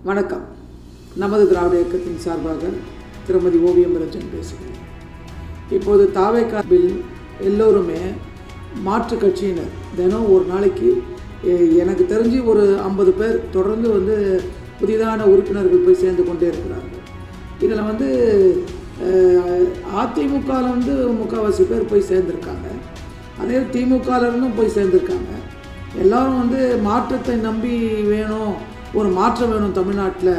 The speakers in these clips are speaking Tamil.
வணக்கம். நமது திராவிட இயக்கத்தின் சார்பாக திருமதி ஓவியம் ரஞ்சன் பேசுகிறேன். இப்போது தாவேகா பில் எல்லோருமே மாற்று கட்சியினர் தினம் ஒரு நாளைக்கு எனக்கு தெரிஞ்சு ஒரு 50 பேர் தொடர்ந்து புதிதான உறுப்பினர்கள் போய் சேர்ந்து கொண்டே இருக்கிறார்கள். இதில் அதிமுகவில் முக்கால்வாசி பேர் போய் சேர்ந்துருக்காங்க. அதே திமுகவிலிருந்தும் போய் சேர்ந்துருக்காங்க. எல்லோரும் மாற்றத்தை நம்பி வேணும், ஒரு மாற்றம் வேணும் தமிழ்நாட்டில்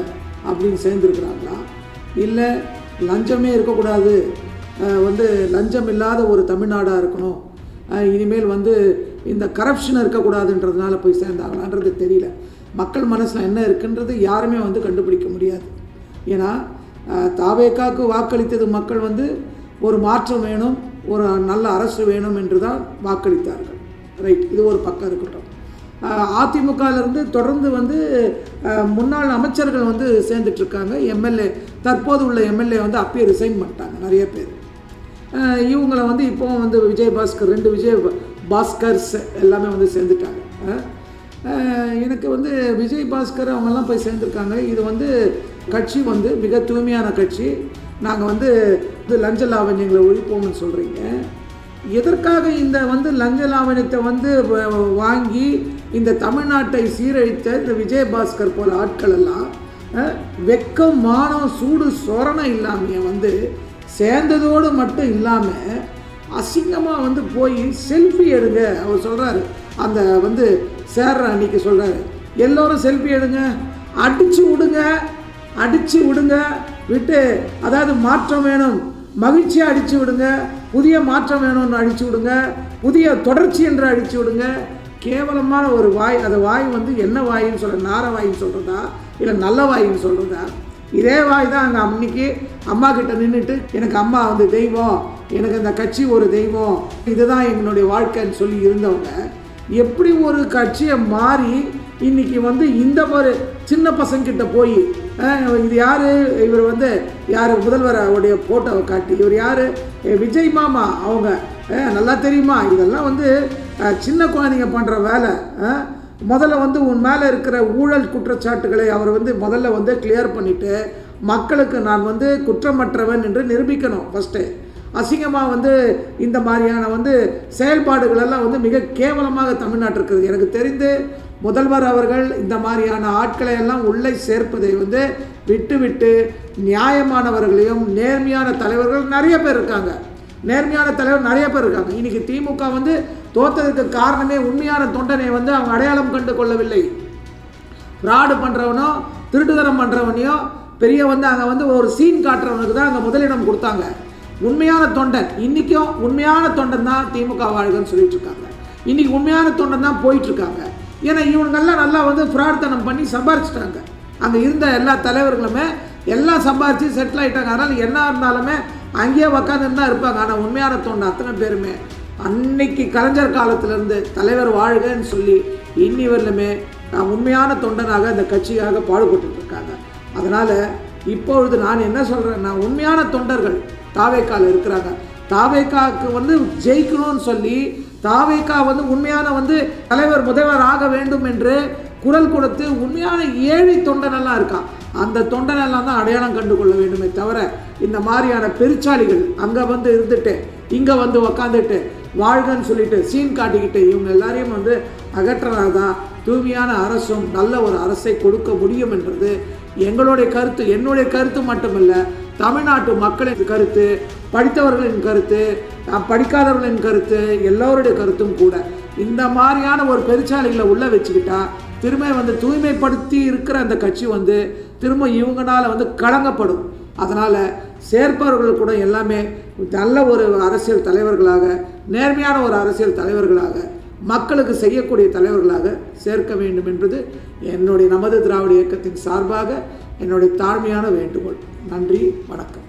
அப்படின்னு சேர்ந்துருக்குறாங்களா, இல்லை லஞ்சமே இருக்கக்கூடாது, லஞ்சம் இல்லாத ஒரு தமிழ்நாடாக இருக்கணும், இனிமேல் இந்த கரப்ஷன் இருக்கக்கூடாதுன்றதுனால போய் சேர்ந்தாங்களான்றது தெரியல. மக்கள் மனசில் என்ன இருக்குன்றது யாருமே கண்டுபிடிக்க முடியாது. ஏன்னா தாவேகாவுக்கு வாக்களித்தது மக்கள் ஒரு மாற்றம் வேணும், ஒரு நல்ல அரசு வேணும் என்று தான் வாக்களித்தார்கள். ரைட், இது ஒரு பக்கம் இருக்கட்டும். அதிமுகவிலிருந்து தொடர்ந்து முன்னாள் அமைச்சர்கள் சேர்ந்துட்டுருக்காங்க. எம்எல்ஏ, தற்போது உள்ள எம்எல்ஏ அப்பயே ரிசைன் பண்ணிட்டாங்க நிறைய பேர். இவங்களை இப்போவும் விஜயபாஸ்கர், 2 விஜயபாஸ்கர்ஸ் எல்லாமே சேர்ந்துட்டாங்க. எனக்கு விஜயபாஸ்கர் அவங்கெல்லாம் போய் சேர்ந்துருக்காங்க. இது கட்சி மிக தூய்மையான கட்சி. நாங்கள் லஞ்ச லாவண்யங்களை ஒழிப்போம்னு சொல்கிறீங்க. எதற்காக இந்த லஞ்ச லாவண்யத்தை வாங்கி இந்த தமிழ்நாட்டை சீரழித்த இந்த விஜயபாஸ்கர் போல ஆட்கள் எல்லாம் வெக்கம், மானம், சூடு, சொரணம் இல்லாமல் சேர்ந்ததோடு மட்டும் இல்லாமல் அசிங்கமாக போய் செல்ஃபி எடுங்க. அவர் சொல்கிறாரு, அந்த சேர்ற அன்னைக்கு சொல்கிறாரு, எல்லோரும் செல்ஃபி எடுங்க, அடித்து விடுங்க விட்டு, அதாவது மாற்றம் வேணும், மகிழ்ச்சியாக அடித்து விடுங்க, புதிய மாற்றம் வேணும்னு அடித்து விடுங்க, புதிய தொடர்ச்சி என்று அடித்து விடுங்க. கேவலமான ஒரு வாய். அந்த வாய் என்ன வாயின்னு சொல்கிற, நார வாயின்னு சொல்கிறதா இல்லை நல்ல வாயின்னு சொல்கிறதா? இதே வாய் தான் அங்கே அன்னைக்கு அம்மா கிட்ட நின்றுட்டு, எனக்கு அம்மா தெய்வம், எனக்கு இந்த கட்சி ஒரு தெய்வம், இதுதான் எங்களுடைய வாழ்க்கைன்னு சொல்லி இருந்தவங்க எப்படி ஒரு கட்சியை மாறி இன்றைக்கி இந்த ஒரு சின்ன பசங்கிட்ட போய் இது யார், இவர் யார், முதல்வர் அவருடைய ஃபோட்டோவை காட்டி, இவர் யார், விஜய் மாமா, அவங்க நல்லா தெரியுமா, இதெல்லாம் சின்ன குழந்தைங்க பண்ணுற வேலை. முதல்ல உன் மேலே இருக்கிற ஊழல் குற்றச்சாட்டுகளை அவர் முதல்ல கிளியர் பண்ணிவிட்டு மக்களுக்கு நான் குற்றமற்றவன் என்று நிரூபிக்கணும். ஃபஸ்ட்டு அசிங்கமாக இந்த மாதிரியான செயல்பாடுகளெல்லாம் மிக கேவலமாக தமிழ்நாட்டில் இருக்குது. எனக்கு தெரிந்து முதல்வர் அவர்கள் இந்த மாதிரியான ஆட்களை எல்லாம் உள்ளே சேர்ப்பதை விட்டு நியாயமானவர்களையும் நேர்மையான தலைவர்கள் நிறைய பேர் இருக்காங்க. இன்றைக்கி திமுக தோற்றதுக்கு காரணமே உண்மையான தொண்டனை அவங்க அடையாளம் கண்டு கொள்ளவில்லை. ஃப்ராடு பண்ணுறவனோ திருட்டுதனம் பண்ணுறவனையோ பெரிய அங்கே ஒரு சீன் காட்டுறவனுக்கு தான் அங்கே முதலிடம் கொடுத்தாங்க. உண்மையான தொண்டன், இன்றைக்கும் உண்மையான தொண்டன் தான் திமுக வாழ்கன்னு சொல்லிட்டு இருக்காங்க. இன்றைக்கி உண்மையான தொண்டன் தான் போயிட்டுருக்காங்க. ஏன்னா இவனுங்கெல்லாம் நல்லா ஃப்ராட்தனம் பண்ணி சம்பாரிச்சிட்டாங்க. அங்கே இருந்த எல்லா தலைவர்களுமே எல்லாம் சம்பாரித்து செட்டில் ஆகிட்டாங்க. அதனால் என்ன இருந்தாலுமே அங்கேயே உக்காந்துன்னு தான் இருப்பாங்க. ஆனால் உண்மையான தொண்டன் அத்தனை பேருமே அன்னைக்கு கலைஞர் காலத்திலேருந்து தலைவர் வாழ்கன்னு சொல்லி இன்னி வரலுமே உண்மையான தொண்டனாக இந்த கட்சியாக பாடுபட்டுருக்காங்க. அதனால் இப்பொழுது நான் என்ன சொல்கிறேன்னா, உண்மையான தொண்டர்கள் தாவேகாவில் இருக்கிறாங்க. தாவேகாவுக்கு ஜெயிக்கணும்னு சொல்லி தாவேகா உண்மையான தலைவர் முதல்வர் ஆக வேண்டும் என்று குரல் கொடுத்து உண்மையான ஏழை தொண்டனெல்லாம் இருக்கான். அந்த தொண்டனெல்லாம் தான் அடையாளம் கண்டு கொள்ள வேண்டுமே தவிர இந்த மாதிரியான பெருச்சாளிகள் அங்கே இருந்துட்டு இங்கே உக்காந்துட்டு வாழ்கன்னு சொல்லிட்டு சீன் காட்டிக்கிட்டு இவங்க எல்லாரையும் அகற்றனாதான் தூய்மையான அரசும் நல்ல ஒரு அரசை கொடுக்க முடியும் என்றது எங்களுடைய கருத்து. என்னுடைய கருத்து மட்டுமல்ல, தமிழ்நாட்டு மக்களின் கருத்து, படித்தவர்களின் கருத்து, படிக்காதவர்களின் கருத்து, எல்லோருடைய கருத்தும் கூட. இந்த மாதிரியான ஒரு பெருச்சாலைகளை உள்ளே வச்சுக்கிட்டா திரும்ப தூய்மைப்படுத்தி இருக்கிற அந்த கட்சி திரும்ப இவங்களால் கலங்கப்படும். அதனால் சேர்ப்பவர்கள் கூட எல்லாமே நல்ல ஒரு அரசியல் தலைவர்களாக, நேர்மையான ஒரு அரசியல் தலைவர்களாக, மக்களுக்கு செய்யக்கூடிய தலைவர்களாக சேர்க்க வேண்டும் என்பது என்னுடைய நமது திராவிட இயக்கத்தின் சார்பாக என்னுடைய தாழ்மையான வேண்டுகோள். நன்றி, வணக்கம்.